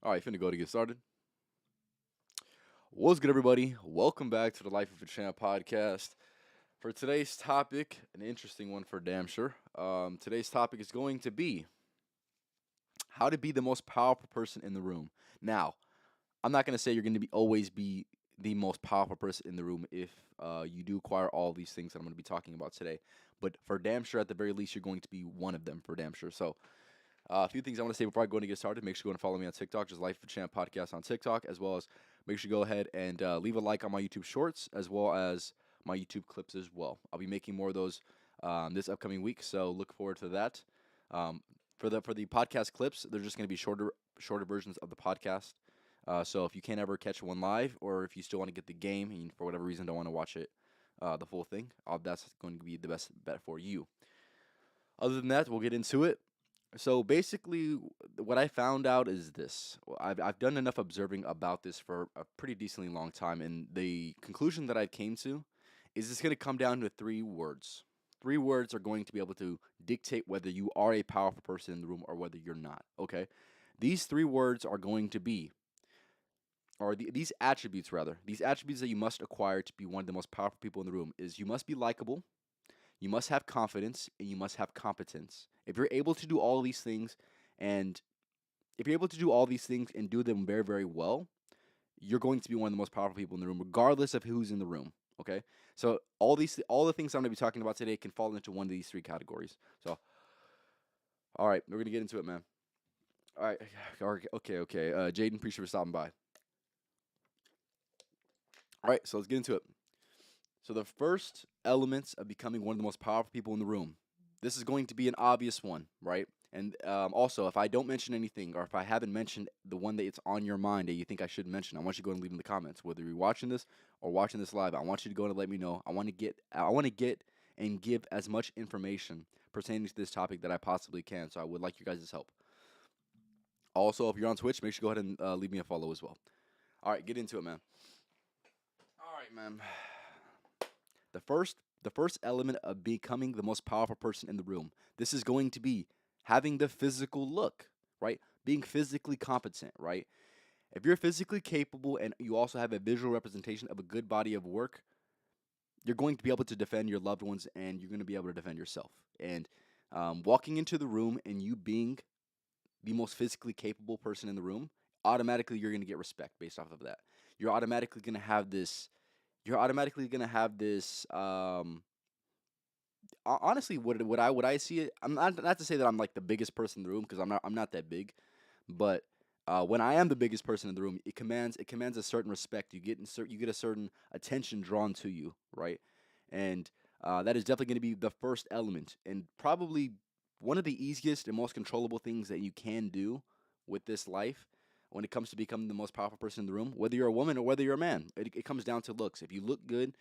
All right, finna go to get started. What's good, everybody? Welcome back to the Life of a Champ podcast. For today's topic, an interesting one for damn sure. Today's topic is going to be how to be the most powerful person in the room. Now, I'm not gonna say you're gonna be always be the most powerful person in the room if you do acquire all these things that I'm gonna be talking about today. But for damn sure, at the very least, you're going to be one of them for damn sure. So a few things I want to say before I go and get started. Make sure you go and follow me on TikTok, just Life of a Champ Podcast on TikTok, as well as make sure you go ahead and leave a like on my YouTube Shorts, as well as my YouTube clips as well. I'll be making more of those this upcoming week, so look forward to that. Um, for the podcast clips, they're just going to be shorter versions of the podcast. So if you can't ever catch one live, or if you still want to get the game and for whatever reason don't want to watch it the full thing, that's going to be the best bet for you. Other than that, we'll get into it. So basically, what I found out is this. I've done enough observing about this for a pretty decently long time, and the conclusion that I came to is it's going to come down to three words. Three words are going to be able to dictate whether you are a powerful person in the room or whether you're not. Okay, these three words are going to be, these attributes rather, these attributes that you must acquire to be one of the most powerful people in the room is you must be likable, you must have confidence, and you must have competence. If you're able to do all these things, and if you're able to do all these things and do them very, very well, you're going to be one of the most powerful people in the room, regardless of who's in the room. Okay, so all the things I'm going to be talking about today can fall into one of these three categories. So, all right, we're gonna get into it, man. All right, okay. Jaden, appreciate you for stopping by. All right, so let's get into it. So the first elements of becoming one of the most powerful people in the room. This is going to be an obvious one, right? And also, if I don't mention anything, or if I haven't mentioned the one that it's on your mind that you think I should mention, I want you to go and leave in the comments. Whether you're watching this or watching this live, I want you to go and let me know. I want to get and give as much information pertaining to this topic that I possibly can. So I would like you guys' help. Also, if you're on Twitch, make sure you go ahead and leave me a follow as well. All right, get into it, man. All right, man. The first element of becoming the most powerful person in the room. This is going to be having the physical look, right? Being physically competent, right? If you're physically capable and you also have a visual representation of a good body of work, you're going to be able to defend your loved ones and you're going to be able to defend yourself. And walking into the room and you being the most physically capable person in the room, automatically you're going to get respect based off of that. You're automatically going to have this you're automatically gonna have this. Honestly, what I see it. I'm not to say that I'm like the biggest person in the room because I'm not that big, but when I am the biggest person in the room, it commands a certain respect. You get a certain attention drawn to you, right? And that is definitely going to be the first element, and probably one of the easiest and most controllable things that you can do with this life when it comes to becoming the most powerful person in the room, whether you're a woman or whether you're a man. It comes down to looks. If you look good,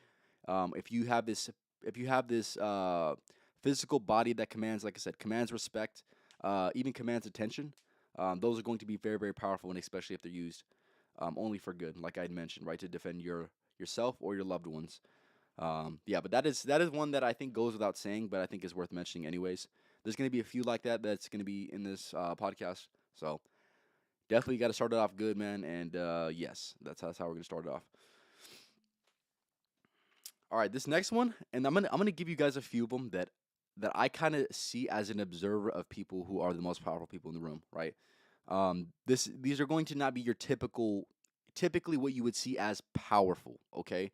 if you have this physical body that commands, like I said, commands respect, even commands attention, those are going to be very, very powerful, and especially if they're used only for good, like I mentioned, right, to defend yourself or your loved ones. Yeah, but that is one that I think goes without saying, but I think is worth mentioning anyways. There's going to be a few like that that's going to be in this podcast, so definitely got to start it off good, man. And yes, that's how we're gonna start it off. All right, this next one, and I'm gonna give you guys a few of them that I kind of see as an observer of people who are the most powerful people in the room, right? These are going to not be your typically what you would see as powerful, okay?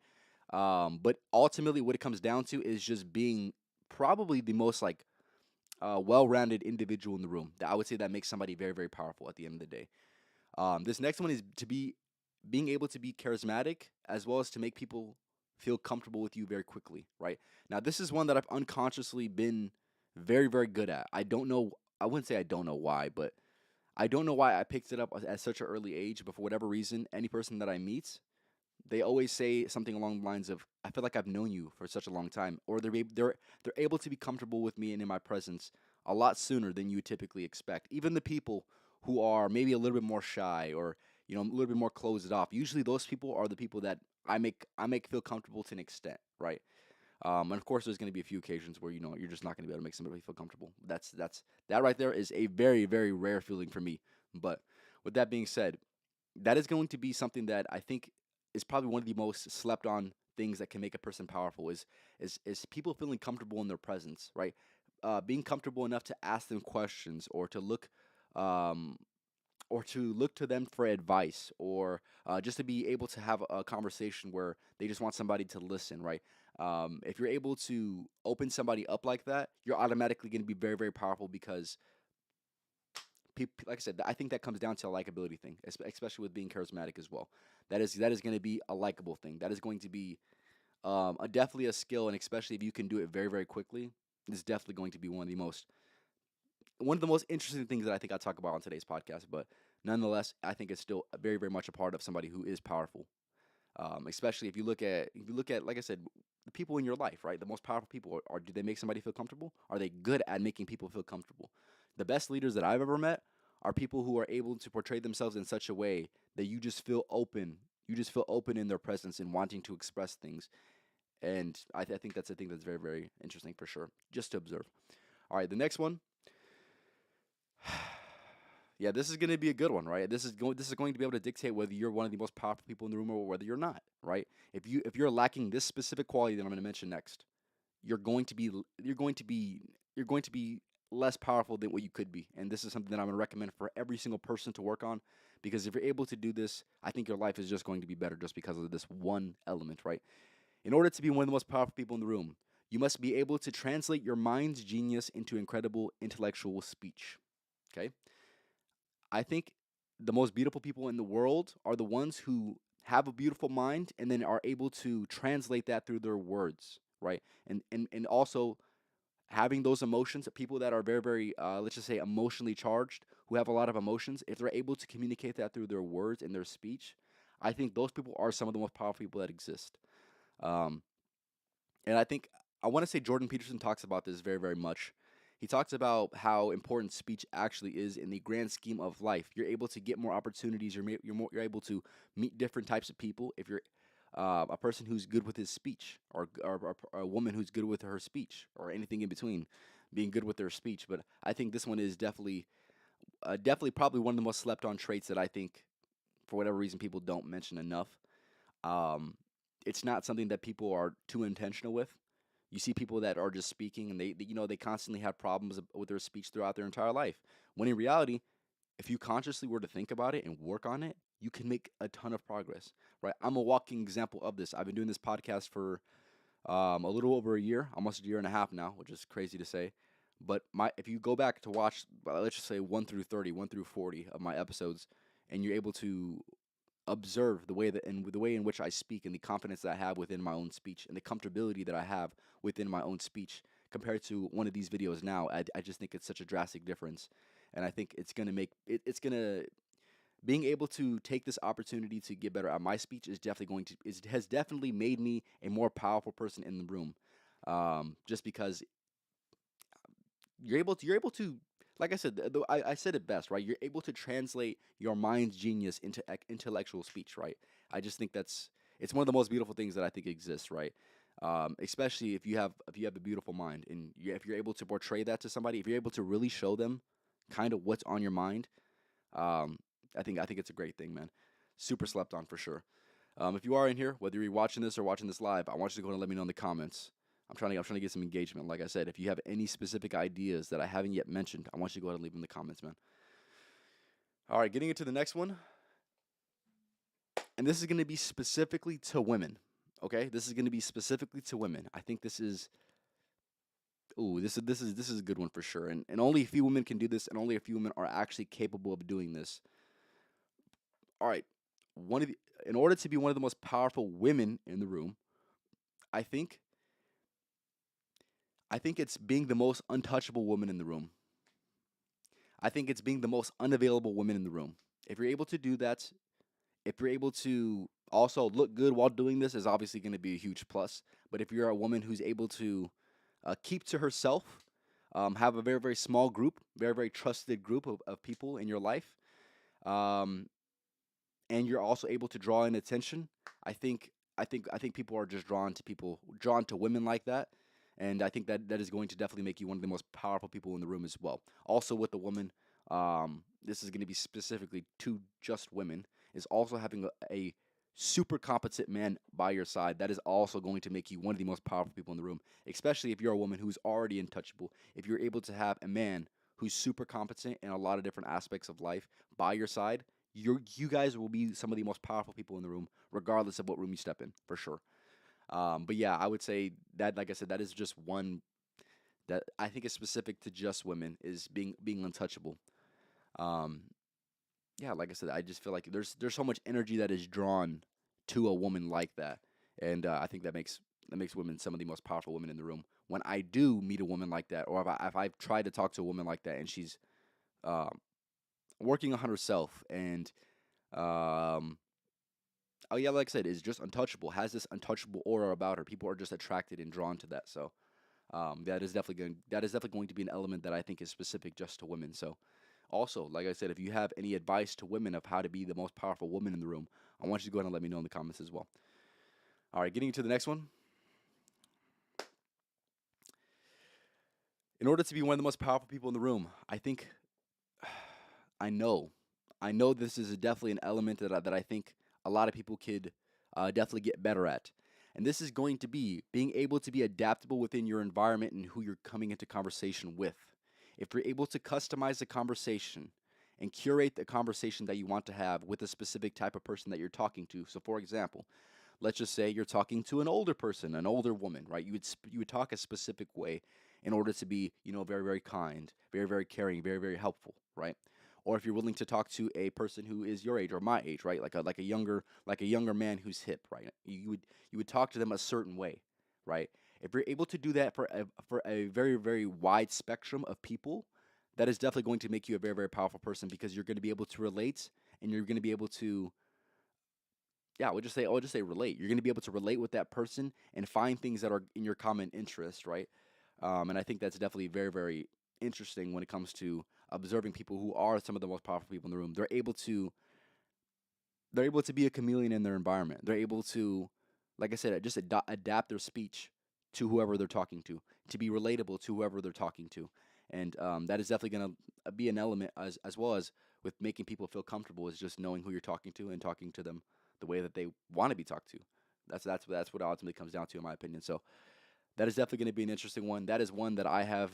But ultimately, what it comes down to is just being probably the most like well-rounded individual in the room. That I would say that makes somebody very, very powerful at the end of the day. This next one is being able to be charismatic as well as to make people feel comfortable with you very quickly, right? Now, this is one that I've unconsciously been very, very good at. I don't know, I wouldn't say I don't know why, but I don't know why I picked it up at such an early age, but for whatever reason, any person that I meet, they always say something along the lines of, "I feel like I've known you for such a long time," or they're able to be comfortable with me and in my presence a lot sooner than you would typically expect. Even the people who are maybe a little bit more shy or a little bit more closed off, usually those people are the people that I make feel comfortable to an extent, right? And of course, there's going to be a few occasions where you're just not going to be able to make somebody feel comfortable. That right there is a very, very rare feeling for me. But with that being said, that is going to be something that I think is probably one of the most slept on things that can make a person powerful is people feeling comfortable in their presence, right? Being comfortable enough to ask them questions um, or to look to them for advice, or just to be able to have a conversation where they just want somebody to listen, right? If you're able to open somebody up like that, you're automatically going to be very, very powerful because people, like I said, I think that comes down to a likability thing, especially with being charismatic as well. That is going to be a likable thing. That is going to be definitely a skill, and especially if you can do it very, very quickly, it's definitely going to be one of the most interesting things that I think I talk about on today's podcast. But nonetheless, I think it's still very, very much a part of somebody who is powerful. Especially if you look at, like I said, the people in your life, right? The most powerful people are do they make somebody feel comfortable? Are they good at making people feel comfortable? The best leaders that I've ever met are people who are able to portray themselves in such a way that you just feel open. You just feel open in their presence and wanting to express things. And I think that's a thing that's very, very interesting for sure, just to observe. All right, the next one. Yeah, this is going to be a good one, right? This is going to be able to dictate whether you're one of the most powerful people in the room or whether you're not, right? If you're lacking this specific quality that I'm going to mention next, you're going to be you're going to be less powerful than what you could be. And this is something that I'm going to recommend for every single person to work on, because if you're able to do this, I think your life is just going to be better just because of this one element, right? In order to be one of the most powerful people in the room, you must be able to translate your mind's genius into incredible intellectual speech. Okay? I think the most beautiful people in the world are the ones who have a beautiful mind and then are able to translate that through their words, right? And also having those emotions, people that are very, very, let's just say, emotionally charged, who have a lot of emotions, if they're able to communicate that through their words and their speech, I think those people are some of the most powerful people that exist. Um, and I think I want to say Jordan Peterson talks about this very, very much. He talks about how important speech actually is in the grand scheme of life. You're able to get more opportunities. You're able to meet different types of people if you're a person who's good with his speech, or a woman who's good with her speech, or anything in between, being good with their speech. But I think this one is definitely probably one of the most slept on traits that I think, for whatever reason, people don't mention enough. Um, it's not something that people are too intentional with. You see people that are just speaking, and they constantly have problems with their speech throughout their entire life. When in reality, if you consciously were to think about it and work on it, you can make a ton of progress, right? I'm a walking example of this. I've been doing this podcast for a little over a year, almost a year and a half now, which is crazy to say. But if you go back to watch, let's just say 1 through 30, 1 through 40 of my episodes, and you're able to observe the way in which I speak, and the confidence that I have within my own speech, and the comfortability that I have within my own speech compared to one of these videos now, I just think it's such a drastic difference. And I think it's gonna make it's gonna being able to take this opportunity to get better at my speech is definitely going to is has definitely made me a more powerful person in the room. Just because you're able to, like I said, I said it best, right? You're able to translate your mind's genius into intellectual speech, right? I just think it's one of the most beautiful things that I think exists, right? Especially if you have a beautiful mind, and if you're able to portray that to somebody, if you're able to really show them kind of what's on your mind, um, I think it's a great thing, man. Super slept on for sure. If you are in here, whether you're watching this or watching this live, I want you to go and let me know in the comments. I'm trying to get some engagement. Like I said, if you have any specific ideas that I haven't yet mentioned, I want you to go ahead and leave them in the comments, man. All right, getting into the next one, and this is going to be specifically to women. Okay, this is going to be specifically to women. I think this is, ooh, this is a good one for sure. And only a few women can do this, and only a few women are actually capable of doing this. All right, one of the in order to be one of the most powerful women in the room, I think I think it's being the most untouchable woman in the room. I think it's being the most unavailable woman in the room. If you're able to do that, if you're able to also look good while doing this, is obviously going to be a huge plus. But if you're a woman who's able to keep to herself, have a very, very small group, very, very trusted group of people in your life, um, and you're also able to draw in attention, I think people are just drawn to women like that, and I think that is going to definitely make you one of the most powerful people in the room as well. Also, with the woman, this is going to be specifically to just women. is also having a super competent man by your side. That is also going to make you one of the most powerful people in the room, especially if you're a woman who's already untouchable. If you're able to have a man who's super competent in a lot of different aspects of life by your side, you guys will be some of the most powerful people in the room, regardless of what room you step in, for sure. But yeah, I would say that, like I said, that is just one that I think is specific to just women, is being untouchable. Um, yeah, like I said, I just feel like there's so much energy that is drawn to a woman like that, and I think that makes women some of the most powerful women in the room. When I do meet a woman like that, or if I've tried to talk to a woman like that, and she's um, working on herself, and um, oh yeah, like I said, is just untouchable, has this untouchable aura about her. People are just attracted and drawn to that. So that is definitely going to be an element that I think is specific just to women. So also, like I said, if you have any advice to women of how to be the most powerful woman in the room, I want you to go ahead and let me know in the comments as well. All right, getting into the next one. In order to be one of the most powerful people in the room, I think I know, I know this is definitely an element that I think a lot of people could definitely get better at. And this is going to be being able to be adaptable within your environment and who you're coming into conversation with. If you're able to customize the conversation and curate the conversation that you want to have with a specific type of person that you're talking to. So, for example, let's just say you're talking to an older person, an older woman, right? You would talk a specific way in order to be, very very kind, very very caring, very very helpful, right? Or if you're willing to talk to a person who is your age or my age, right? Like a younger man who's hip, right? You would talk to them a certain way, right? If you're able to do that for a very very wide spectrum of people, that is definitely going to make you a very very powerful person, because you're going to be able to relate, and you're going to be able to, yeah, I would just say relate. You're going to be able to relate with that person and find things that are in your common interest, right? And I think that's definitely very, very interesting when it comes to observing people who are some of the most powerful people in the room. They're able to be a chameleon in their environment. They're able to, like I said, just adapt their speech to whoever they're talking to be relatable to whoever they're talking to, and that is definitely going to be an element, as well as with making people feel comfortable, is just knowing who you're talking to and talking to them the way that they want to be talked to. That's what it ultimately comes down to, in my opinion. So that is definitely going to be an interesting one. That is one that I have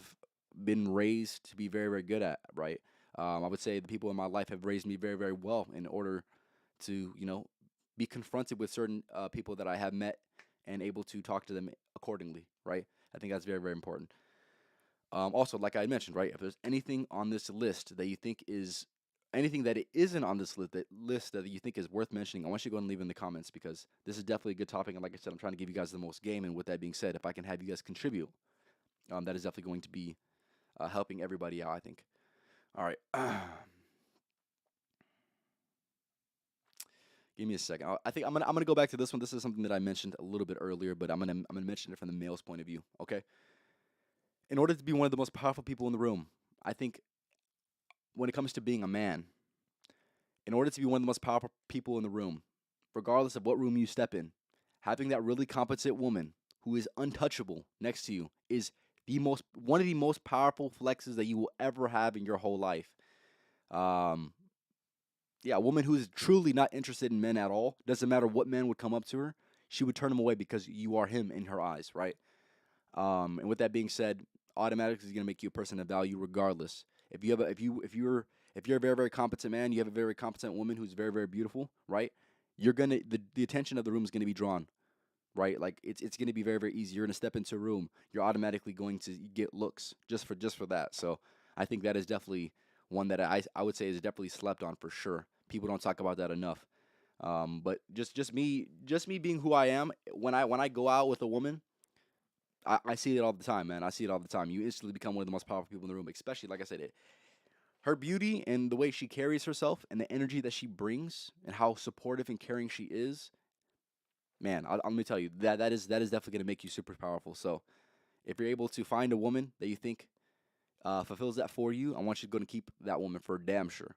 been raised to be very, very good at, right? I would say the people in my life have raised me very, very well in order to, be confronted with certain people that I have met and able to talk to them accordingly, right? I think that's very, very important. Also, like I mentioned, right, if there's anything on this list that you think is anything that it isn't on this list that you think is worth mentioning, I want you to go and leave in the comments, because this is definitely a good topic. And like I said, I'm trying to give you guys the most game. And with that being said, if I can have you guys contribute, that is definitely going to be helping everybody out, I think. All right. Give me a second. I think I'm gonna go back to this one. This is something that I mentioned a little bit earlier, but I'm gonna mention it from the male's point of view. Okay. In order to be one of the most powerful people in the room, I think when it comes to being a man, in order to be one of the most powerful people in the room, regardless of what room you step in, having that really competent woman who is untouchable next to you is the most one of the most powerful flexes that you will ever have in your whole life. Um, yeah, a woman who is truly not interested in men at all, doesn't matter what man would come up to her, she would turn him away because you are him in her eyes, right? And with that being said, automatically is going to make you a person of value regardless. If you're a very very competent man, you have a very competent woman who's very very beautiful, right? The attention of the room is going to be drawn, right? Like it's going to be very very easy. You're going to step into a room, you're automatically going to get looks just for that. So I think that is definitely one that I would say is definitely slept on for sure. People don't talk about that enough. But just me being who I am, when I go out with a woman, I see it all the time, man. I see it all the time. You instantly become one of the most powerful people in the room, especially, like I said, her beauty and the way she carries herself and the energy that she brings and how supportive and caring she is. Man, let me tell you, that is definitely going to make you super powerful. So if you're able to find a woman that you think fulfills that for you, I want you to go and keep that woman for damn sure.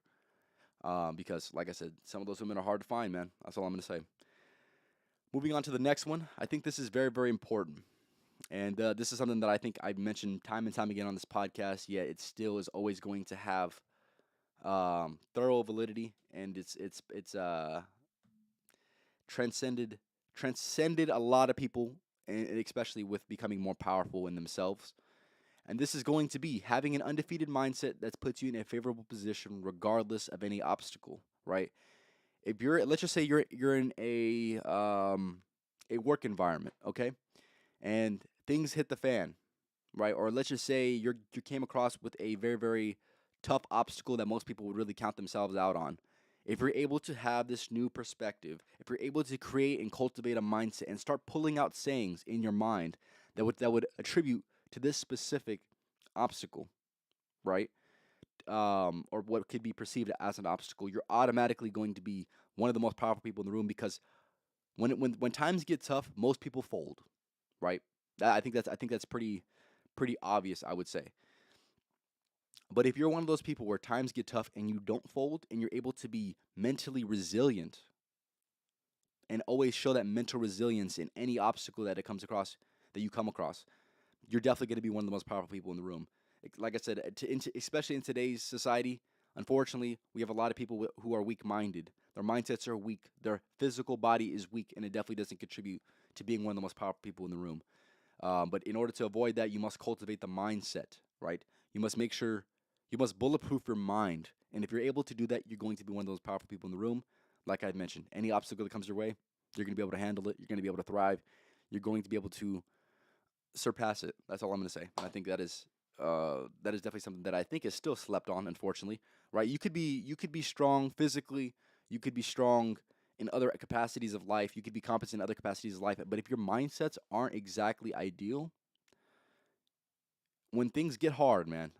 Because, like I said, some of those women are hard to find, man. That's all I'm going to say. Moving on to the next one, I think this is very, very important. And this is something that I think I've mentioned time and time again on this podcast, yet it still is always going to have thorough validity, and it's transcended transcended a lot of people, and especially with becoming more powerful in themselves. And this is going to be having an undefeated mindset that puts you in a favorable position regardless of any obstacle, right? If you're, let's just say you're in a work environment, okay, and things hit the fan, right? Or let's just say you came across with a very tough obstacle that most people would really count themselves out on. If you're able to have this new perspective, if you're able to create and cultivate a mindset and start pulling out sayings in your mind that would attribute to this specific obstacle, right? Or what could be perceived as an obstacle, you're automatically going to be one of the most powerful people in the room, because when times get tough, most people fold, right? I think that's pretty obvious, I would say. But if you're one of those people where times get tough and you don't fold and you're able to be mentally resilient and always show that mental resilience in any obstacle that you come across, you're definitely going to be one of the most powerful people in the room. Like I said, especially in today's society, unfortunately, we have a lot of people who are weak-minded. Their mindsets are weak. Their physical body is weak, and it definitely doesn't contribute to being one of the most powerful people in the room. But in order to avoid that, you must cultivate the mindset, right? You must make sure you must bulletproof your mind. And if you're able to do that, you're going to be one of those powerful people in the room. Like I mentioned, any obstacle that comes your way, you're going to be able to handle it. You're going to be able to thrive. You're going to be able to surpass it. That's all I'm going to say. And I think that is definitely something that I think is still slept on, unfortunately. Right? You could be strong physically. You could be strong in other capacities of life. You could be competent in other capacities of life. But if your mindsets aren't exactly ideal, when things get hard, man,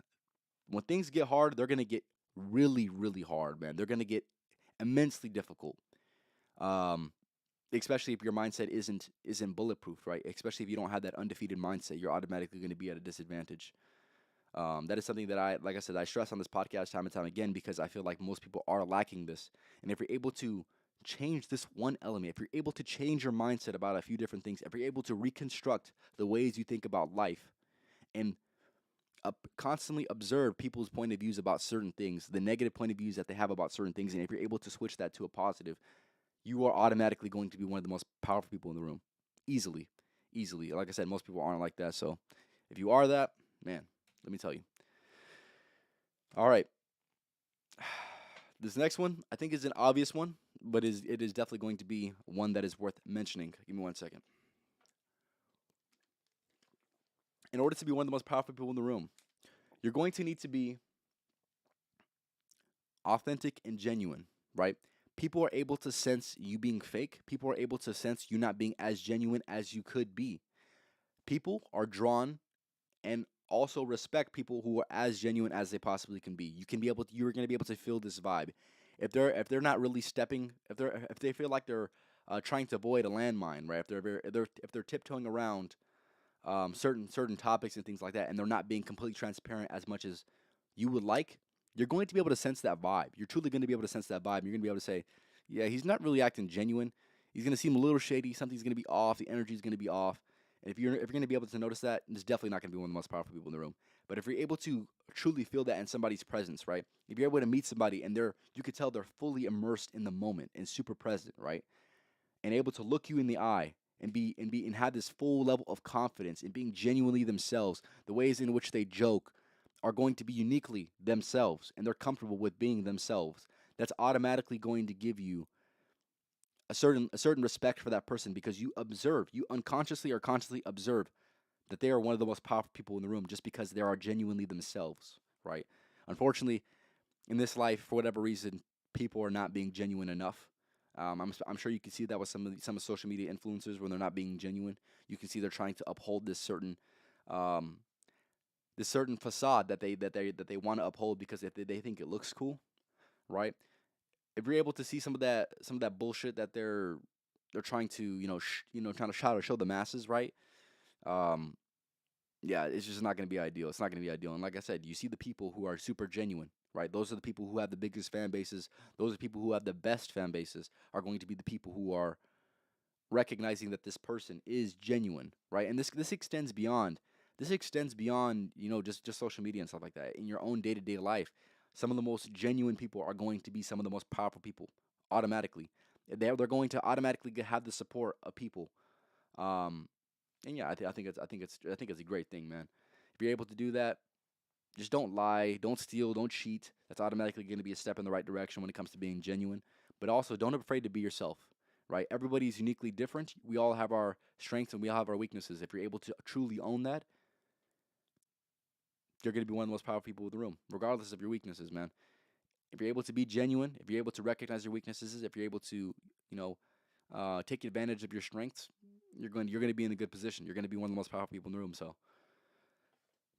when things get hard, they're gonna get really hard, man. They're gonna get immensely difficult. Um, Especially if your mindset isn't bulletproof, right? Especially if you don't have that undefeated mindset, you're automatically going to be at a disadvantage. That is something that like I said, I stress on this podcast time and time again, because I feel like most people are lacking this. And if you're able to change this one element, if you're able to change your mindset about a few different things, if you're able to reconstruct the ways you think about life, and constantly observe people's point of views about certain things, the negative point of views that they have about certain things, and if you're able to switch that to a positive, you are automatically going to be one of the most powerful people in the room. Easily. Easily. Like I said, most people aren't like that. So if you are that, man, let me tell you. All right. This next one, I think, is an obvious one, but it is definitely going to be one that is worth mentioning. Give me one second. In order to be one of the most powerful people in the room, you're going to need to be authentic and genuine, right? People are able to sense you being fake. People are able to sense you not being as genuine as you could be. People are drawn and also respect people who are as genuine as they possibly can be. You're going to be able to feel this vibe. If they're not really stepping, if they feel like they're trying to avoid a landmine, right? If they're tiptoeing around certain topics and things like that, and they're not being completely transparent as much as you would like, you're going to be able to sense that vibe. You're truly going to be able to sense that vibe. You're going to be able to say, yeah, he's not really acting genuine. He's going to seem a little shady. Something's going to be off. The energy's going to be off. And if you're going to be able to notice that, it's definitely not going to be one of the most powerful people in the room. But if you're able to truly feel that in somebody's presence, right? If you're able to meet somebody and you could tell they're fully immersed in the moment and super present, right? And able to look you in the eye and have this full level of confidence in being genuinely themselves, the ways in which they joke are going to be uniquely themselves, and they're comfortable with being themselves. That's automatically going to give you a certain respect for that person, because you unconsciously or consciously observe that they are one of the most powerful people in the room just because they are genuinely themselves, right? Unfortunately, in this life, for whatever reason, people are not being genuine enough. I'm sure you can see that with some of social media influencers when they're not being genuine. You can see they're trying to uphold um, this certain facade that they want to uphold because if they think it looks cool, right? If you're able to see some of that bullshit that they're trying to trying to show the masses, right? Um, yeah, it's just not going to be ideal. It's not going to be ideal. And like I said, you see the people who are super genuine, right? Those are the people who have the biggest fan bases. Those are the people who have the best fan bases, are going to be the people who are recognizing that this person is genuine, right? And this extends beyond just social media and stuff like that. In your own day-to-day life, Some of the most genuine people are going to be some of the most powerful people automatically. They're going to automatically have the support of people. Um, and yeah, I think it's a great thing, man. If you're able to do that, just don't lie, don't steal, don't cheat. That's automatically going to be a step in the right direction when it comes to being genuine. But also, don't be afraid to be yourself, right? Everybody's uniquely different. We all have our strengths and we all have our weaknesses. If you're able to truly own that, you're going to be one of the most powerful people in the room, regardless of your weaknesses, man. If you're able to be genuine, if you're able to recognize your weaknesses, if you're able to, you know, take advantage of your strengths, you're going to be in a good position. You're going to be one of the most powerful people in the room. So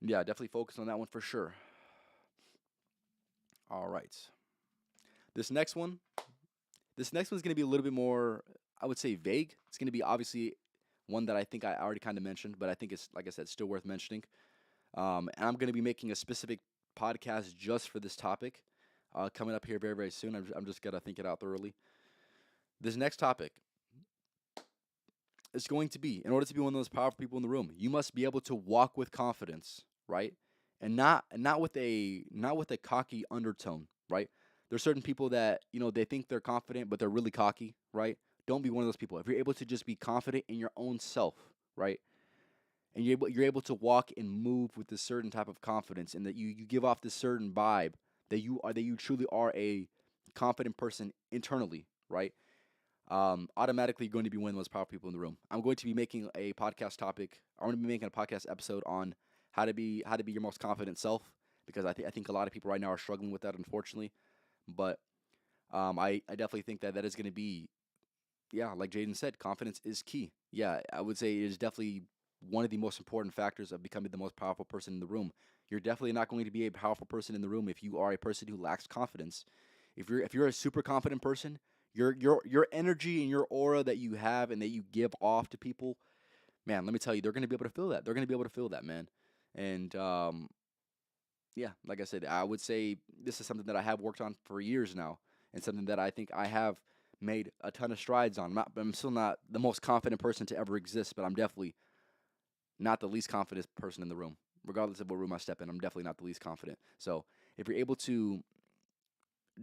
yeah, definitely focus on that one for sure. All right, this next one, this next one's going to be a little bit more, I would say, vague. It's going to be obviously one that I think I already kind of mentioned, but I think it's, like I said, still worth mentioning. And I'm going to be making a specific podcast just for this topic coming up here very, very soon. I'm just going to think it out thoroughly. This next topic is going to be, in order to be one of those powerful people in the room, you must be able to walk with confidence, right? And not with a cocky undertone, right? There's certain people that, they think they're confident, but they're really cocky, right? Don't be one of those people. If you're able to just be confident in your own self, right? And you're able to walk and move with this certain type of confidence, and that you give off this certain vibe that you truly are a confident person internally, right? Automatically going to be one of the most powerful people in the room. I'm going to be making a podcast topic. I'm going to be making a podcast episode on how to be your most confident self, because I think a lot of people right now are struggling with that, unfortunately. But I definitely think that is going to be, yeah, like Jaden said, confidence is key. Yeah, I would say it is definitely one of the most important factors of becoming the most powerful person in the room. You're definitely not going to be a powerful person in the room if you are a person who lacks confidence. If you're a super confident person, your energy and your aura that you have and that you give off to people, man, let me tell you, they're going to be able to feel that. They're going to be able to feel that, man. And yeah, like I said, I would say this is something that I have worked on for years now, and something that I think I have made a ton of strides on. I'm still not the most confident person to ever exist, but I'm definitely not the least confident person in the room. Regardless of what room I step in, I'm definitely not the least confident. So if you're able to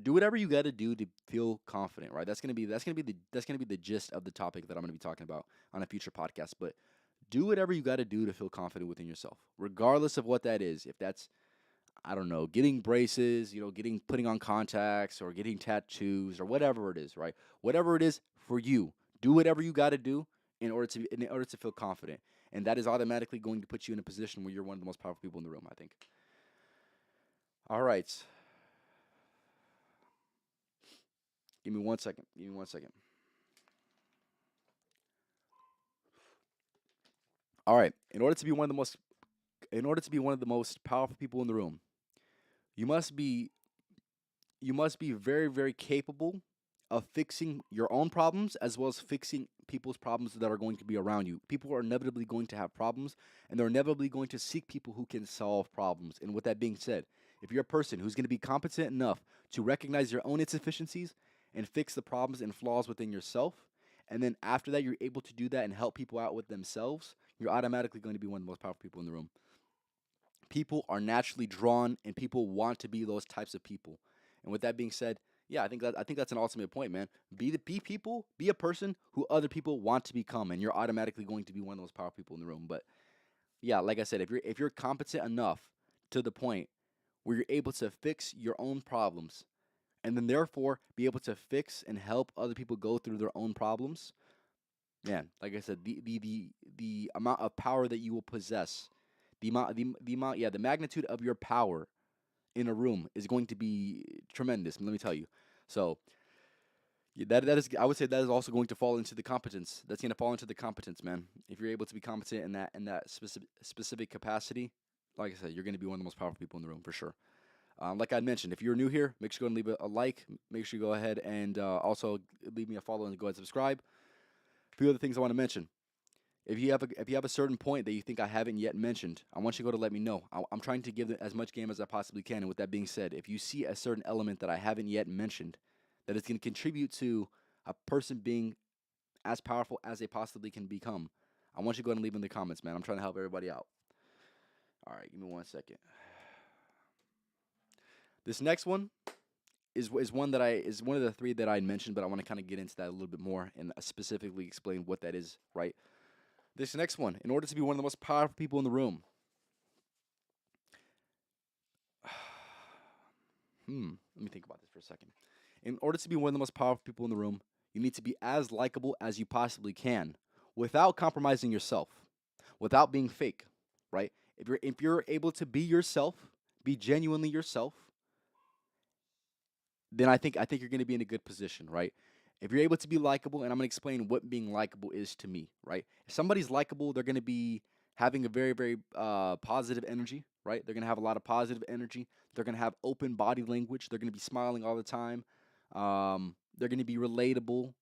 do whatever you got to do to feel confident, right? That's gonna be the gist of the topic that I'm gonna be talking about on a future podcast. But do whatever you got to do to feel confident within yourself, regardless of what that is. If that's, I don't know, getting braces, putting on contacts, or getting tattoos, or whatever it is, right? Whatever it is for you, do whatever you got to do in order to feel confident, and that is automatically going to put you in a position where you're one of the most powerful people in the room, I think. All right, give me 1 second. Give me 1 second. All right, in order to be one of the most powerful people in the room, you must be you must be very, very capable of fixing your own problems as well as fixing people's problems that are going to be around you. People are inevitably going to have problems, and they're inevitably going to seek people who can solve problems. And with that being said, if you're a person who's going to be competent enough to recognize your own insufficiencies and fix the problems and flaws within yourself, and then after that you're able to do that and help people out with themselves, you're automatically going to be one of the most powerful people in the room. People are naturally drawn, and people want to be those types of people. And with that being said, yeah, I think that's an ultimate point, man. Be a person who other people want to become, and you're automatically going to be one of those powerful people in the room. But yeah, like I said, if you're competent enough to the point where you're able to fix your own problems, and then therefore be able to fix and help other people go through their own problems, man, like I said, the amount of power that you will possess, the magnitude of your power in a room is going to be tremendous. Let me tell you. So yeah, that is, I would say, that is also going to fall into the competence. That's going to fall into the competence, man. If you're able to be competent in that specific capacity, like I said, you're going to be one of the most powerful people in the room for sure. Like I mentioned, if you're new here, make sure you go and leave a like. Make sure you go ahead and also leave me a follow and go ahead and subscribe. A few other things I want to mention. If you have a certain point that you think I haven't yet mentioned, I want you to go to let me know. I'm trying to give it as much game as I possibly can. And with that being said, if you see a certain element that I haven't yet mentioned that is going to contribute to a person being as powerful as they possibly can become, I want you to go ahead and leave in the comments, man. I'm trying to help everybody out. All right, give me 1 second. This next one is one that is one of the three that I mentioned, but I want to kind of get into that a little bit more and specifically explain what that is, right? This next one, in order to be one of the most powerful people in the room, let me think about this for a second. In order to be one of the most powerful people in the room, you need to be as likable as you possibly can without compromising yourself, without being fake, right? If you're able to be yourself, be genuinely yourself, then I think you're going to be in a good position, right? If you're able to be likable, and I'm going to explain what being likable is to me, right? If somebody's likable, they're going to be having a very, very positive energy, right? They're going to have a lot of positive energy. They're going to have open body language. They're going to be smiling all the time. They're going to be relatable.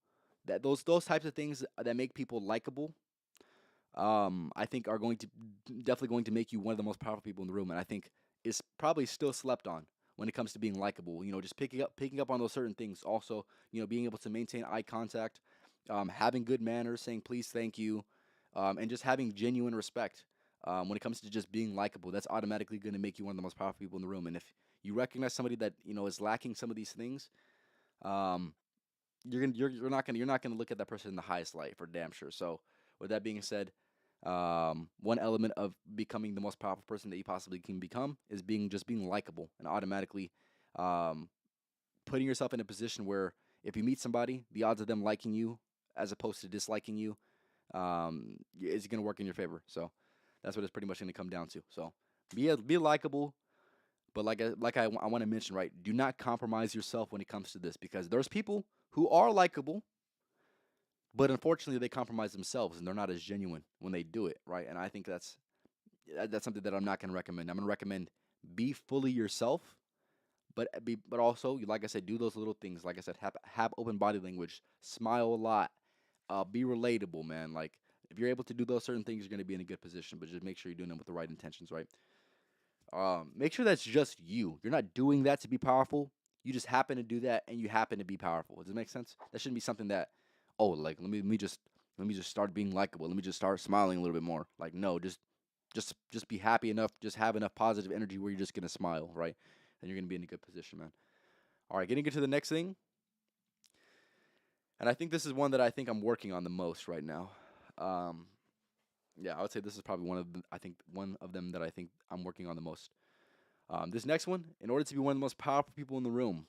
That those types of things that make people likable, I think are going to definitely going to make you one of the most powerful people in the room. And I think it's probably still slept on when it comes to being likable. Just picking up on those certain things. Also, being able to maintain eye contact, having good manners, saying please, thank you, and just having genuine respect. When it comes to just being likable, that's automatically going to make you one of the most powerful people in the room. And if you recognize somebody that is lacking some of these things, um, you're not gonna look at that person in the highest light for damn sure. So, with that being said, one element of becoming the most powerful person that you possibly can become is being likable and automatically um, putting yourself in a position where if you meet somebody, the odds of them liking you as opposed to disliking you is going to work in your favor. So that's what it's pretty much going to come down to. So be likable, but I want to mention, right, do not compromise yourself when it comes to this because there's people who are likable, but unfortunately they compromise themselves and they're not as genuine when they do it, right? And I think that's something that I'm not going to recommend. I'm going to recommend be fully yourself, but also, like I said, do those little things. Like I said, have open body language, smile a lot, be relatable, man. Like if you're able to do those certain things, you're going to be in a good position. But just make sure you're doing them with the right intentions, right? Make sure that's just you. You're not doing that to be powerful. You just happen to do that, and you happen to be powerful. Does it make sense? That shouldn't be something that, oh, like let me just start being likable. Let me just start smiling a little bit more. Like no, just be happy enough. Just have enough positive energy where you're just gonna smile, right? And you're gonna be in a good position, man. All right, getting into the next thing, and I think this is one that I think I'm working on the most right now. Um, yeah, I would say this is probably one of them that I think I'm working on the most. This next one, in order to be one of the most powerful people in the room,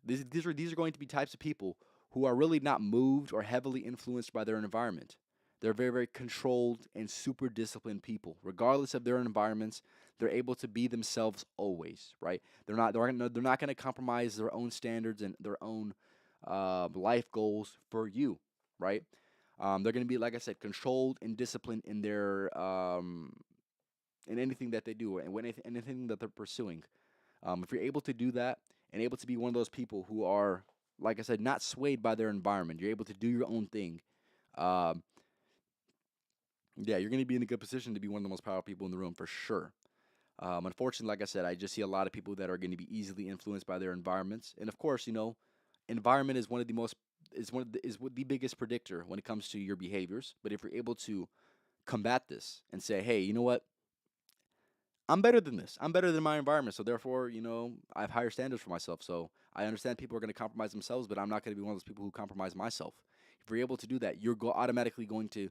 these are going to be types of people who are really not moved or heavily influenced by their environment. They're very, very controlled and super disciplined people. Regardless of their environments, they're able to be themselves always, right? They're not going to compromise their own standards and their own life goals for you, right? They're going to be, like I said, controlled and disciplined in their in anything that they do and anything that they're pursuing. If you're able to do that and able to be one of those people who are, like I said, not swayed by their environment, you're able to do your own thing. Um, yeah, you're going to be in a good position to be one of the most powerful people in the room for sure. Unfortunately, like I said, I just see a lot of people that are going to be easily influenced by their environments, and of course, environment is one of the most is the biggest predictor when it comes to your behaviors. But if you're able to combat this and say, hey, you know what? I'm better than this. I'm better than my environment. So therefore, I have higher standards for myself. So I understand people are going to compromise themselves, but I'm not going to be one of those people who compromise myself. If you're able to do that, you're automatically going to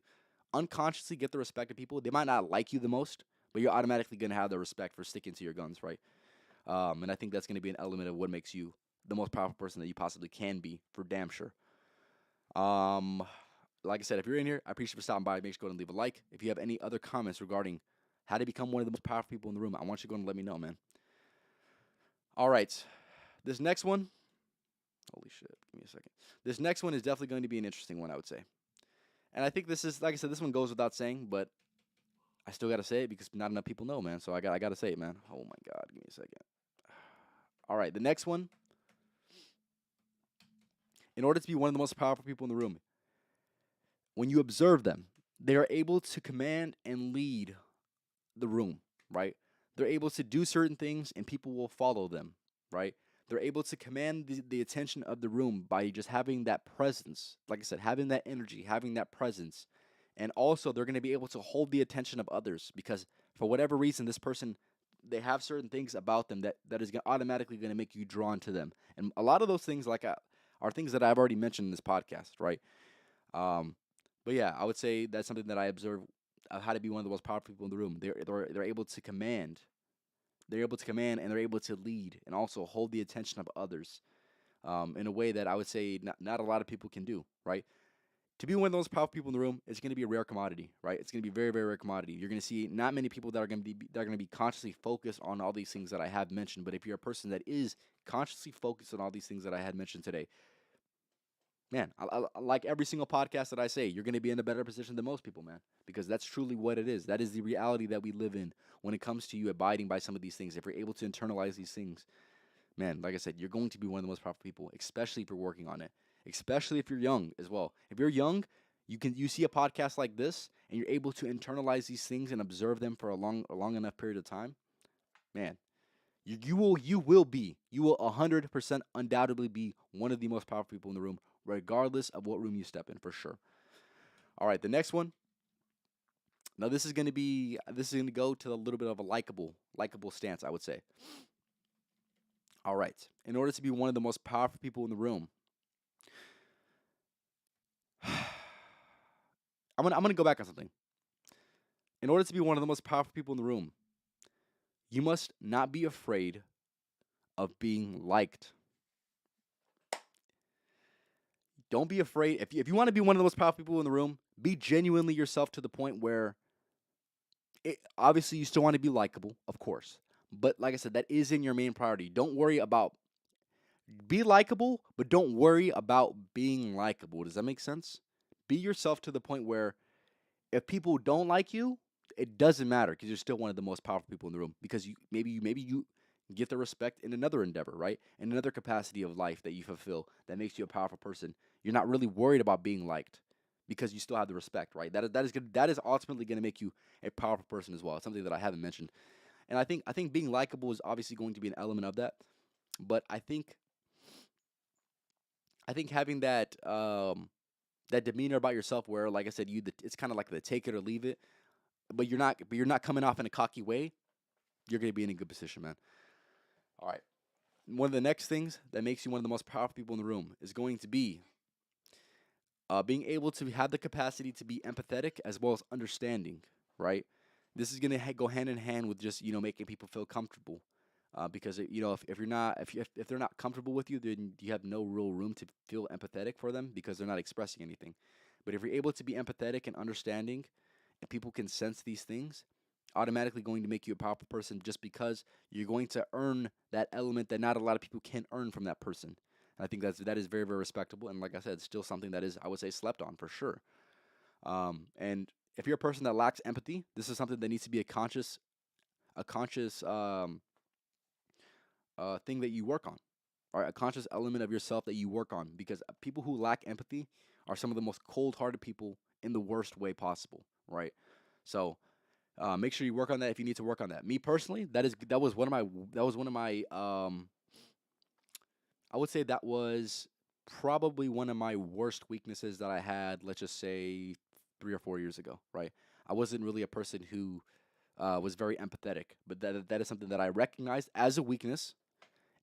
unconsciously get the respect of people. They might not like you the most, but you're automatically going to have the respect for sticking to your guns, right? And I think that's going to be an element of what makes you the most powerful person that you possibly can be, for damn sure. Um, like I said, if you're in here, I appreciate you for stopping by. Make sure to go and leave a like. If you have any other comments regarding how to become one of the most powerful people in the room, I want you to go and let me know, man. All right. This next one, holy shit, give me a second. This next one is definitely going to be an interesting one, I would say. And I think this is, like I said, this one goes without saying, but I still got to say it because not enough people know, man. So I got to say it, man. Oh my God, give me a second. All right, the next one. In order to be one of the most powerful people in the room, when you observe them, they are able to command and lead the room, right? They're able to do certain things and people will follow them, right? They're able to command the attention of the room by just having that presence. Like I said, having that energy, having that presence. And also, they're going to be able to hold the attention of others because for whatever reason, this person they have certain things about them that is automatically going to make you drawn to them. And a lot of those things are things that I've already mentioned in this podcast, right? Um, but yeah, I would say that's something that I observe of how to be one of the most powerful people in the room. They're able to command. They're able to command and they're able to lead and also hold the attention of others in a way that I would say not a lot of people can do, right? To be one of those powerful people in the room, it's going to be a rare commodity, right? It's going to be a very, very rare commodity. You're going to see not many people that are going to be consciously focused on all these things that I have mentioned. But if you're a person that is consciously focused on all these things that I had mentioned today, man, like every single podcast that I say, you're going to be in a better position than most people, man, because that's truly what it is. That is the reality that we live in when it comes to you abiding by some of these things. If you're able to internalize these things, man, like I said, you're going to be one of the most powerful people, especially if you're working on it, especially if you're young as well. If you're young, you see a podcast like this and you're able to internalize these things and observe them for a long enough period of time, man, you will 100% undoubtedly be one of the most powerful people in the room, regardless of what room you step in, for sure. All right, the next one. Now this is gonna go to a little bit of a likable stance, I would say. All right, in order to be one of the most powerful people in the room, I'm gonna go back on something. In order to be one of the most powerful people in the room, you must not be afraid of being liked. Don't be afraid. If you want to be one of the most powerful people in the room, be genuinely yourself to the point where obviously you still want to be likable, of course. But like I said, that isn't your main priority. Don't worry about be likable, but don't worry about being likable. Does that make sense? Be yourself to the point where if people don't like you, it doesn't matter because you're still one of the most powerful people in the room. Because maybe you get the respect in another endeavor, right? In another capacity of life that you fulfill that makes you a powerful person. You're not really worried about being liked because you still have the respect, right? That is ultimately going to make you a powerful person as well. It's something that I haven't mentioned, and I think being likable is obviously going to be an element of that. But I think having that demeanor about yourself, where like I said, it's kind of like the take it or leave it, but you're not coming off in a cocky way. You're going to be in a good position, man. All right. One of the next things that makes you one of the most powerful people in the room is going to be being able to have the capacity to be empathetic as well as understanding, right? This is gonna go hand in hand with just making people feel comfortable, because if you're not if they're not comfortable with you, then you have no real room to feel empathetic for them because they're not expressing anything. But if you're able to be empathetic and understanding, and people can sense these things, automatically going to make you a powerful person just because you're going to earn that element that not a lot of people can earn from that person. And I think that is very, very respectable, and like I said, still something that is, I would say, slept on for sure. And if you're a person that lacks empathy, this is something that needs to be a conscious thing that you work on, or a conscious element of yourself that you work on, because people who lack empathy are some of the most cold-hearted people in the worst way possible, right? So make sure you work on that if you need to work on that. Me personally, that was one of my I would say that was probably one of my worst weaknesses that I had, let's just say 3 or 4 years ago, right? I wasn't really a person who was very empathetic, but that is something that I recognized as a weakness,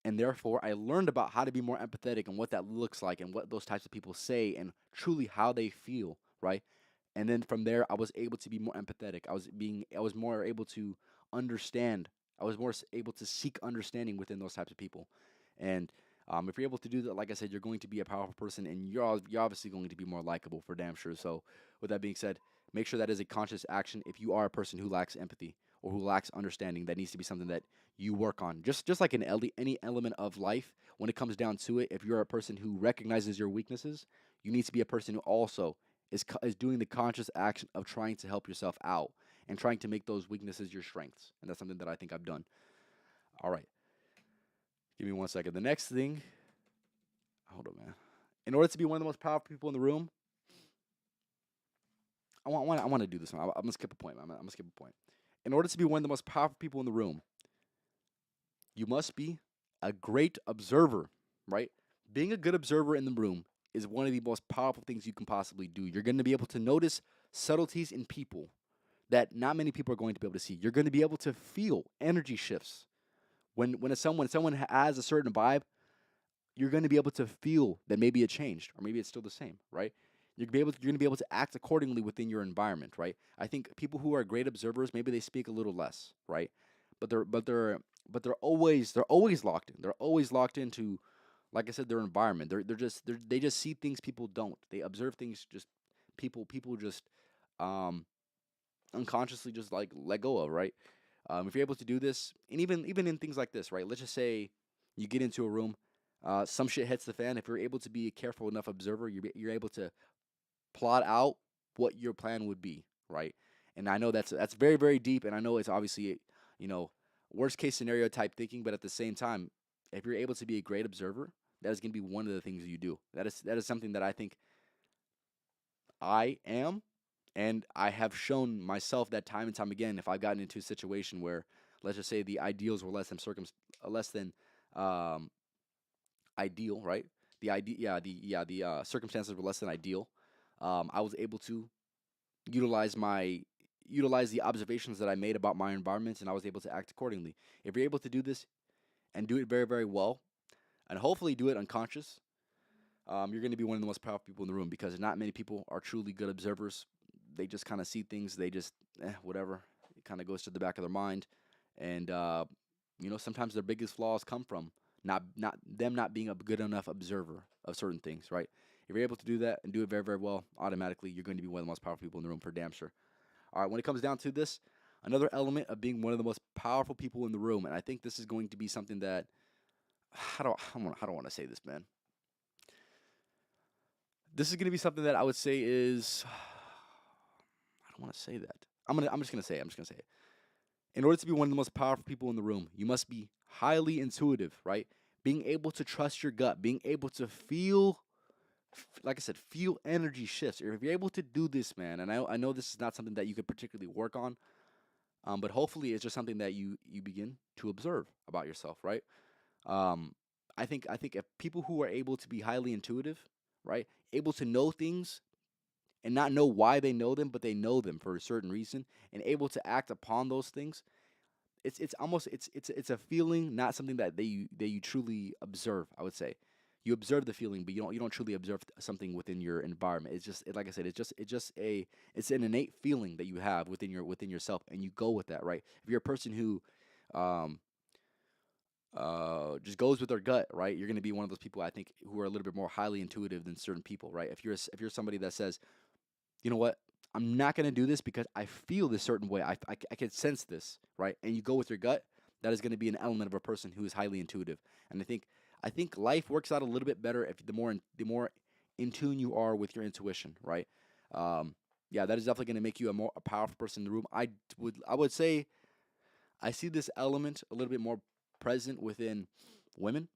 and therefore I learned about how to be more empathetic and what that looks like and what those types of people say and truly how they feel, right? And then from there, I was able to be more empathetic. I was more able to understand. I was more able to seek understanding within those types of people. And if you're able to do that, like I said, you're going to be a powerful person, and you're obviously going to be more likable for damn sure. So, with that being said, make sure that is a conscious action. If you are a person who lacks empathy or who lacks understanding, that needs to be something that you work on. Just like in any element of life, when it comes down to it, if you're a person who recognizes your weaknesses, you need to be a person who also is doing the conscious action of trying to help yourself out and trying to make those weaknesses your strengths. And that's something that I think I've done. All right. Give me 1 second. The next thing, hold on, man. In order to be one of the most powerful people in the room, I want to do this one. I'm gonna skip a point. I'm gonna skip a point. In order to be one of the most powerful people in the room, you must be a great observer, right? Being a good observer in the room is one of the most powerful things you can possibly do. You're going to be able to notice subtleties in people that not many people are going to be able to see. You're going to be able to feel energy shifts. When someone has a certain vibe, you're going to be able to feel that maybe it changed or maybe it's still the same, right? You're going to be able to act accordingly within your environment, right? I think people who are great observers, maybe they speak a little less, right? But they're always locked in. They're always locked into, like I said, their environment. They just see things people don't. They observe things just people just um unconsciously just like let go of, right? If you're able to do this, and even in things like this, right? Let's just say you get into a room, some shit hits the fan. If you're able to be a careful enough observer, you're able to plot out what your plan would be, right? And I know that's very very deep, and I know it's obviously you know worst case scenario type thinking, but at the same time, if you're able to be a great observer, that is going to be one of the things you do. That is something that I think I am, and I have shown myself that time and time again. If I've gotten into a situation where, let's just say, the ideals were less than um, ideal, right? The circumstances were less than ideal. I was able to utilize my utilize the observations that I made about my environment, and I was able to act accordingly. If you're able to do this and do it very very well, and hopefully do it unconscious, you're going to be one of the most powerful people in the room because not many people are truly good observers. They just kind of see things. They just whatever. It kind of goes to the back of their mind, and sometimes their biggest flaws come from not being a good enough observer of certain things. Right? If you're able to do that and do it very very well, automatically you're going to be one of the most powerful people in the room for damn sure. All right. When it comes down to this, another element of being one of the most powerful people in the room, and I think this is going to be something that how do I want to say this, man? This is going to be something that I would say is I don't want to say that. I'm just gonna say it. I'm just gonna say it. In order to be one of the most powerful people in the room, you must be highly intuitive, right? Being able to trust your gut, being able to feel, like I said, feel energy shifts. Or if you're able to do this, man, and I know this is not something that you could particularly work on, but hopefully it's just something that you begin to observe about yourself, right? Um, I think if people who are able to be highly intuitive, right, able to know things and not know why they know them, but they know them for a certain reason, and able to act upon those things. It's almost it's a feeling, not something that you truly observe. I would say you observe the feeling, but you don't truly observe something within your environment. Like I said, it's an innate feeling that you have within yourself, and you go with that, right? If you're a person who um, just goes with their gut, right? You're going to be one of those people I think who are a little bit more highly intuitive than certain people, right? If you're somebody that says, you know what? I'm not going to do this because I feel this certain way. I can sense this, right? And you go with your gut, that is going to be an element of a person who is highly intuitive. And I think life works out a little bit better if the more in tune you are with your intuition, right? Um, yeah, that is definitely going to make you a powerful person in the room. I would say I see this element a little bit more present within women.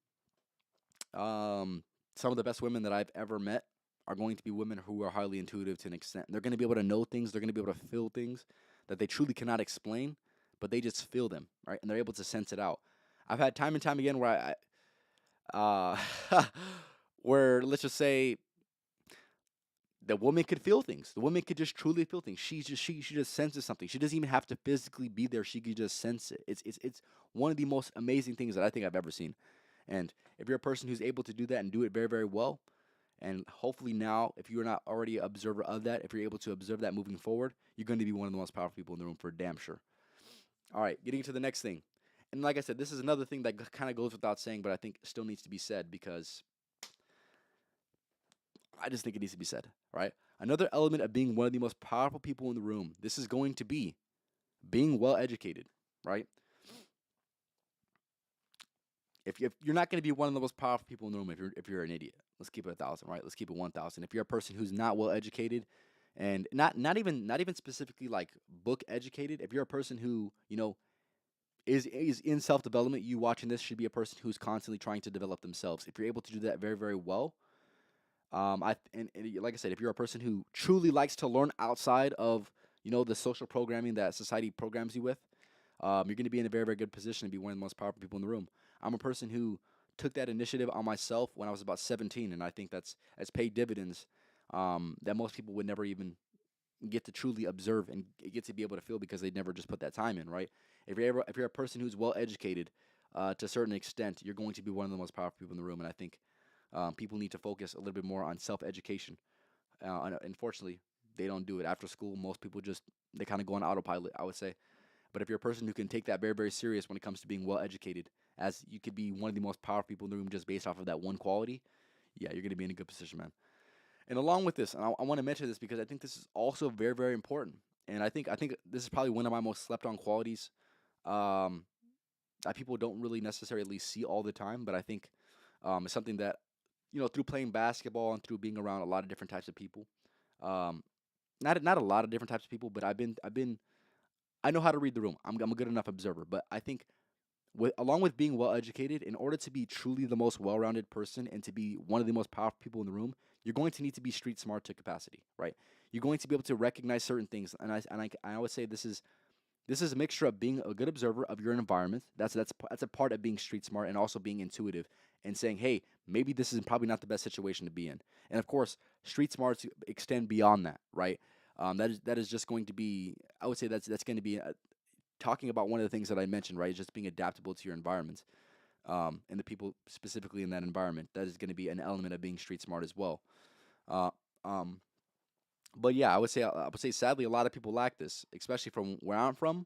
Some of the best women that I've ever met are going to be women who are highly intuitive to an extent. They're going to be able to know things. They're going to be able to feel things that they truly cannot explain, but they just feel them, right? And they're able to sense it out. I've had time and time again where where let's just say the woman could feel things. The woman could just truly feel things. She just senses something. She doesn't even have to physically be there. She could just sense it. It's one of the most amazing things that I think I've ever seen. And if you're a person who's able to do that and do it very, very well, and hopefully now, if you're not already an observer of that, if you're able to observe that moving forward, you're going to be one of the most powerful people in the room for damn sure. All right, getting to the next thing. And like I said, this is another thing that kind of goes without saying, but I think still needs to be said because I just think it needs to be said, right? Another element of being one of the most powerful people in the room, this is going to be being well educated, right? If you're not going to be one of the most powerful people in the room if you're an idiot. Let's keep it 1,000, right? Let's keep it 1,000. If you're a person who's not well educated and not even specifically like book educated, if you're a person who is in self development, you watching this should be a person who's constantly trying to develop themselves. If you're able to do that very very well, like I said, if you're a person who truly likes to learn outside of the social programming that society programs you with, you're going to be in a very, very good position to be one of the most powerful people in the room. I'm a person who took that initiative on myself when I was about 17, and I think that's paid dividends that most people would never even. get to truly observe and get to be able to feel because they never just put that time in, right? If you're a person who's well educated to a certain extent, you're going to be one of the most powerful people in the room. And I think people need to focus a little bit more on self education. And unfortunately, they don't do it after school. Most people just they kind of go on autopilot, I would say. But if you're a person who can take that very, very serious when it comes to being well educated, as you could be one of the most powerful people in the room just based off of that one quality, yeah, you're going to be in a good position, man. And along with this, and I want to mention this because I think this is also very, very important. And I think this is probably one of my most slept on qualities um, that people don't really necessarily see all the time. But I think it's something that through playing basketball and through being around a lot of different types of people, um, not a lot of different types of people, but I know how to read the room. I'm a good enough observer. But I think along with being well educated, in order to be truly the most well rounded person and to be one of the most powerful people in the room, you're going to need to be street smart to capacity, right? You're going to be able to recognize certain things, and I would say this is a mixture of being a good observer of your environment. That's a part of being street smart and also being intuitive and saying, hey, maybe this is probably not the best situation to be in. And of course, street smarts extend beyond that, right? That is just going to be. I would say that's going to be talking about one of the things that I mentioned, right? Just being adaptable to your environment, and the people specifically in that environment. That is going to be an element of being street smart as well. Uh, um, but yeah, I would say sadly a lot of people lack this, especially from where I'm from.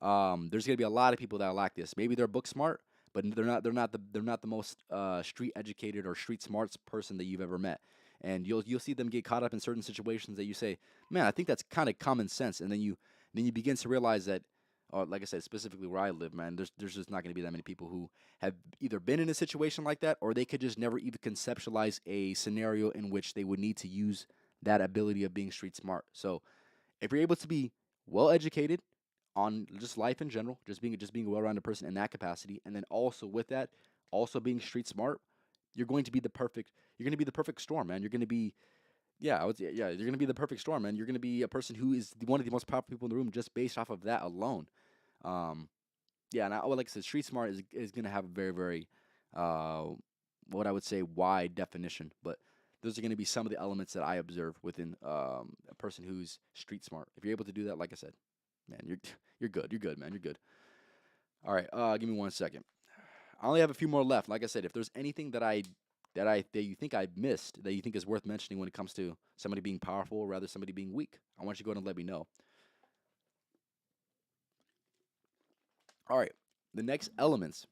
There's gonna be a lot of people that lack this. Maybe they're book smart, but they're not the most street educated or street smarts person that you've ever met. And you'll see them get caught up in certain situations that you say, man, I think that's kind of common sense. And then you begin to realize that, like I said, specifically where I live, man, there's just not gonna be that many people who have either been in a situation like that, or they could just never even conceptualize a scenario in which they would need to use that ability of being street smart. So if you're able to be well educated on just life in general, just being a well-rounded person in that capacity, and then also with that, also being street smart, you're going to be the perfect storm, man. You're going to be yeah, you're going to be the perfect storm, man. You're going to be a person who is one of the most powerful people in the room just based off of that alone. Um, yeah, and like I said, street smart is going to have a very, very, uh, what I would say, wide definition. But those are going to be some of the elements that I observe within a person who's street smart. If you're able to do that, like I said, man, you're good. You're good, man. You're good. All right, give me 1 second. I only have a few more left. Like I said, if there's anything that you think I missed that you think is worth mentioning when it comes to somebody being powerful or rather somebody being weak, I want you to go ahead and let me know. All right, the next elements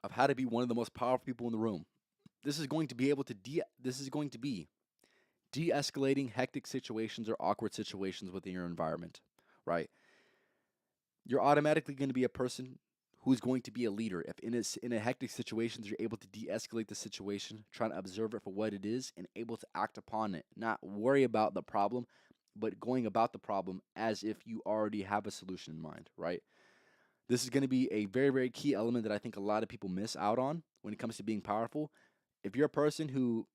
of how to be one of the most powerful people in the room. This is going to be de-escalating hectic situations or awkward situations within your environment, right? You're automatically going to be a person who's going to be a leader. If in a hectic situation, you're able to de-escalate the situation, trying to observe it for what it is, and able to act upon it, not worry about the problem, but going about the problem as if you already have a solution in mind, right? This is going to be a very, very key element that I think a lot of people miss out on when it comes to being powerful. If you're a person who,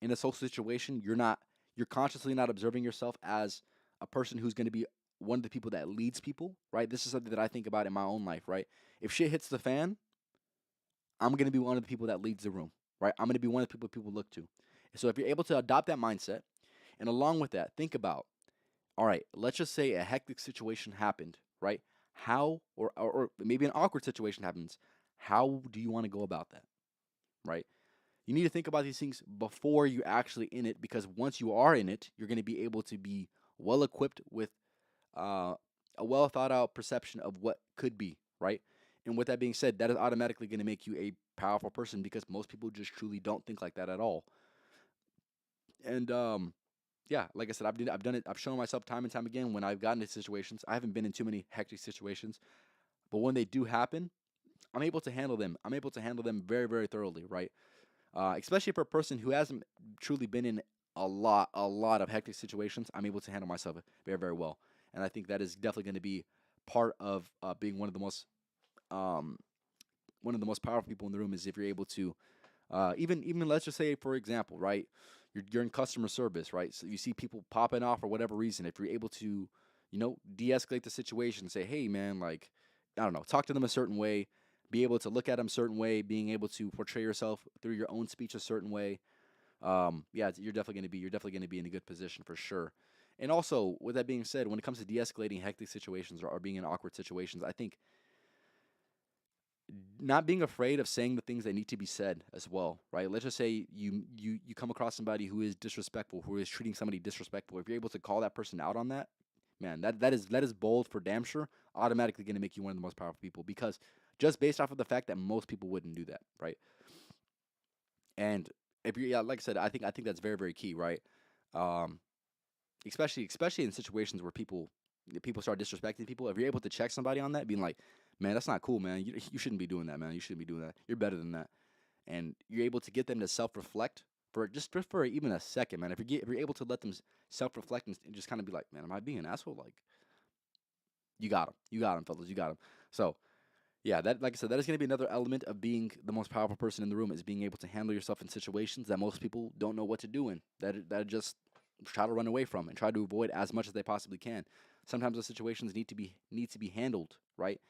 in a social situation, you're consciously not observing yourself as a person who's going to be one of the people that leads people, right? This is something that I think about in my own life, right? If shit hits the fan, I'm going to be one of the people that leads the room, right? I'm going to be one of the people look to. So if you're able to adopt that mindset, and along with that, think about, all right, let's just say a hectic situation happened, right? How, or maybe an awkward situation happens. How do you want to go about that, right? You need to think about these things before you're actually in it, because once you are in it, you're going to be able to be well equipped with uh, a well thought out perception of what could be, right? And with that being said, that is automatically going to make you a powerful person because most people just truly don't think like that at all. And yeah, like I said, I've done it. I've shown myself time and time again when I've gotten into situations. I haven't been in too many hectic situations, but when they do happen, I'm able to handle them. I'm able to handle them very, very thoroughly, right? Especially for a person who hasn't truly been in a lot of hectic situations. I'm able to handle myself very, very well, and I think that is definitely going to be part of being um, one of the most powerful people in the room. Is if you're able to, even let's just say, for example, right, you're in customer service, right? So you see people popping off for whatever reason. If you're able to, de-escalate the situation, say, hey, man, like, I don't know, talk to them a certain way, be able to look at them a certain way, being able to portray yourself through your own speech a certain way. Yeah, you're definitely going to be in a good position for sure. And also, with that being said, when it comes to de-escalating hectic situations or being in awkward situations, I think not being afraid of saying the things that need to be said as well, right? Let's just say you come across somebody who is disrespectful, who is treating somebody disrespectful. If you're able to call that person out on that, man, that is bold for damn sure. Automatically going to make you one of the most powerful people because just based off of the fact that most people wouldn't do that, right? And if you, yeah, like I said, I think that's very very key, right? Um, especially in situations where people start disrespecting people. If you're able to check somebody on that, being like, man, that's not cool, man. You shouldn't be doing that, man. You shouldn't be doing that. You're better than that. And you're able to get them to self reflect for just for even a second, man. If you're able to let them self reflect and just kind of be like, man, am I being an asshole? Like, you got him, fellas, you got him. So yeah, that like I said, that is going to be another element of being the most powerful person in the room is being able to handle yourself in situations that most people don't know what to do in. That just try to run away from and try to avoid as much as they possibly can. Sometimes those situations need to be handled, right?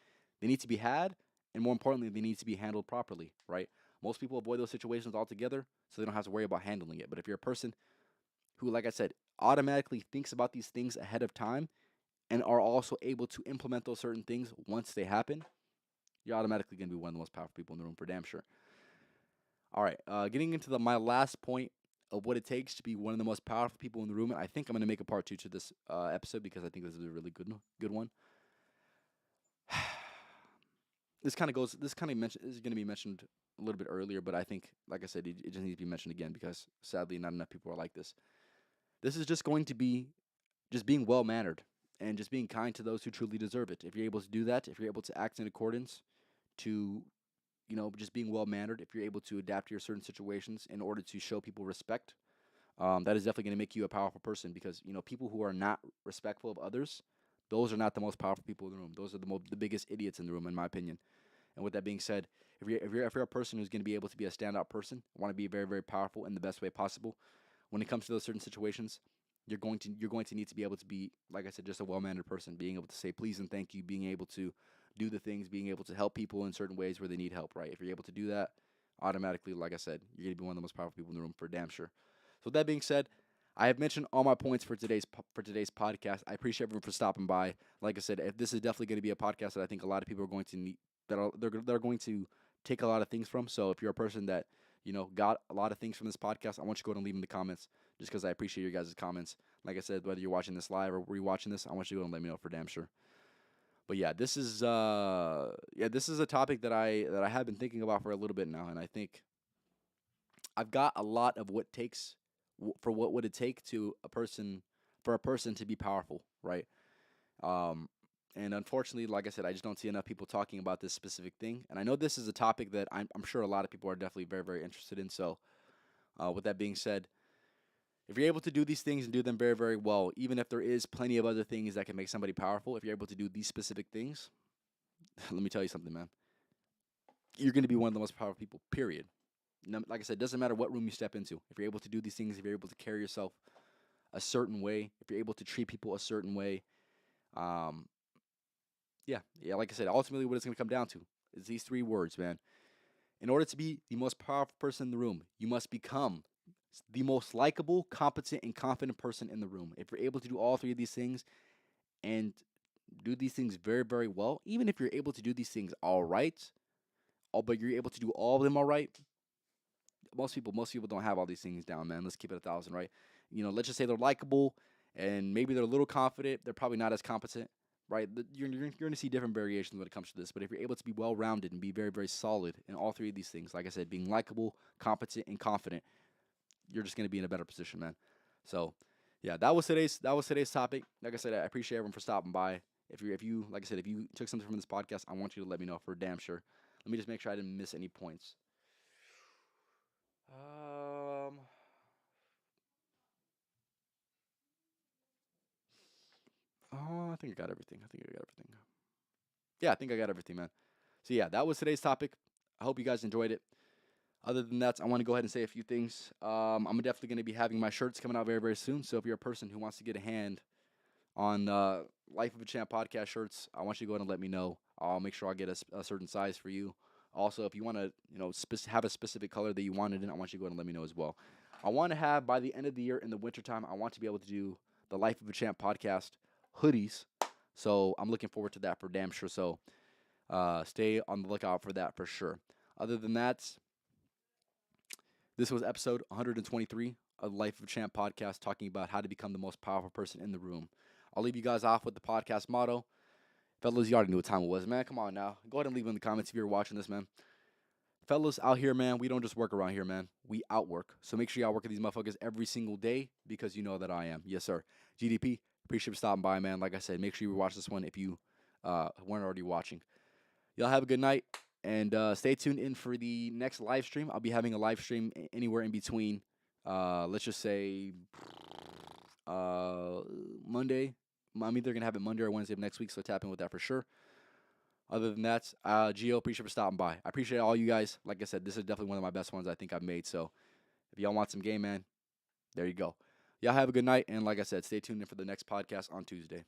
They need to be had, and more importantly, they need to be handled properly, right? Most people avoid those situations altogether, so they don't have to worry about handling it. But if you're a person who, like I said, automatically thinks about these things ahead of time and are also able to implement those certain things once they happen, you're automatically going to be one of the most powerful people in the room for damn sure. All right, getting into my last point of what it takes to be one of the most powerful people in the room, and I think I'm going to make a part two to this episode because I think this is a really good one. This kind of mention is going to be mentioned a little bit earlier, but I think, like I said, it just needs to be mentioned again because sadly, not enough people are like this. This is just going to be just being well mannered and just being kind to those who truly deserve it. If you're able to do that, if you're able to act in accordance to just being well mannered, if you're able to adapt to your certain situations in order to show people respect, that is definitely going to make you a powerful person because people who are not respectful of others, those are not the most powerful people in the room. Those are the biggest idiots in the room, in my opinion. And with that being said, if you're a person who's going to be able to be a standout person, want to be very very powerful in the best way possible, when it comes to those certain situations, you're going to need to be able to be, like I said, just a well mannered person, being able to say please and thank you, being able to do the things, being able to help people in certain ways where they need help. Right? If you're able to do that, automatically, like I said, you're gonna be one of the most powerful people in the room for damn sure. So with that being said, I have mentioned all my points for today's podcast. I appreciate everyone for stopping by. Like I said, if this is definitely going to be a podcast that I think a lot of people are going to need, they're going to take a lot of things from. So if you're a person that got a lot of things from this podcast, I want you to go ahead and leave in the comments, just because I appreciate your guys' comments. Like I said, whether you're watching this live or rewatching this, I want you to go and let me know for damn sure. But yeah, this is a topic that I have been thinking about for a little bit now, and I think I've got a lot of what takes for what would it take to a person for a person to be powerful, right? Um, and unfortunately, like I said, I just don't see enough people talking about this specific thing. And I know this is a topic that I'm sure a lot of people are definitely very very interested in. So, with that being said, if you're able to do these things and do them very very well, even if there is plenty of other things that can make somebody powerful, if you're able to do these specific things, let me tell you something, man. You're going to be one of the most powerful people. Period. Like I said, it doesn't matter what room you step into. If you're able to do these things, if you're able to carry yourself a certain way, if you're able to treat people a certain way, um, yeah, like I said, ultimately what it's going to come down to is these three words, man. In order to be the most powerful person in the room, you must become the most likable, competent, and confident person in the room. If you're able to do all three of these things and do these things very, very well, even if you're able to do these things all right, but you're able to do all of them all right, most people don't have all these things down, man. Let's keep it 1,000, right? Let's just say they're likable and maybe they're a little confident. They're probably not as competent, right? You're going to see different variations when it comes to this. But if you're able to be well rounded and be very, very solid in all three of these things, like I said, being likable, competent, and confident, you're just going to be in a better position, man. So, yeah, that was today's topic. Like I said, I appreciate everyone for stopping by. If you like I said, if you took something from this podcast, I want you to let me know for damn sure. Let me just make sure I didn't miss any points. Um, oh, I think I got everything. I think I got everything. Yeah, I think I got everything, man. So yeah, that was today's topic. I hope you guys enjoyed it. Other than that, I want to go ahead and say a few things. I'm definitely going to be having my shirts coming out very, very soon. So if you're a person who wants to get a hand on Life of a Champ podcast shirts, I want you to go ahead and let me know. I'll make sure I get a certain size for you. Also, if you want to, have a specific color that you wanted in, I want you to go ahead and let me know as well. I want to have by the end of the year in the wintertime, I want to be able to do the Life of a Champ podcast hoodies. So I'm looking forward to that for damn sure. So stay on the lookout for that for sure. Other than that, this was episode 123 of the Life of a Champ podcast, talking about how to become the most powerful person in the room. I'll leave you guys off with the podcast motto. Fellas, you already knew what time it was, man. Come on now. Go ahead and leave in the comments if you're watching this, man. Fellas out here, man, we don't just work around here, man. We outwork. So make sure y'all work with these motherfuckers every single day because you know that I am. Yes, sir. GDP, appreciate you stopping by, man. Like I said, make sure you watch this one if you weren't already watching. Y'all have a good night, and stay tuned in for the next live stream. I'll be having a live stream anywhere in between, let's just say, Monday. I'm either going to have it Monday or Wednesday of next week, so tap in with that for sure. Other than that, Gio, appreciate for stopping by. I appreciate all you guys. Like I said, this is definitely one of my best ones I think I've made. So if y'all want some game, man, there you go. Y'all have a good night. And like I said, stay tuned in for the next podcast on Tuesday.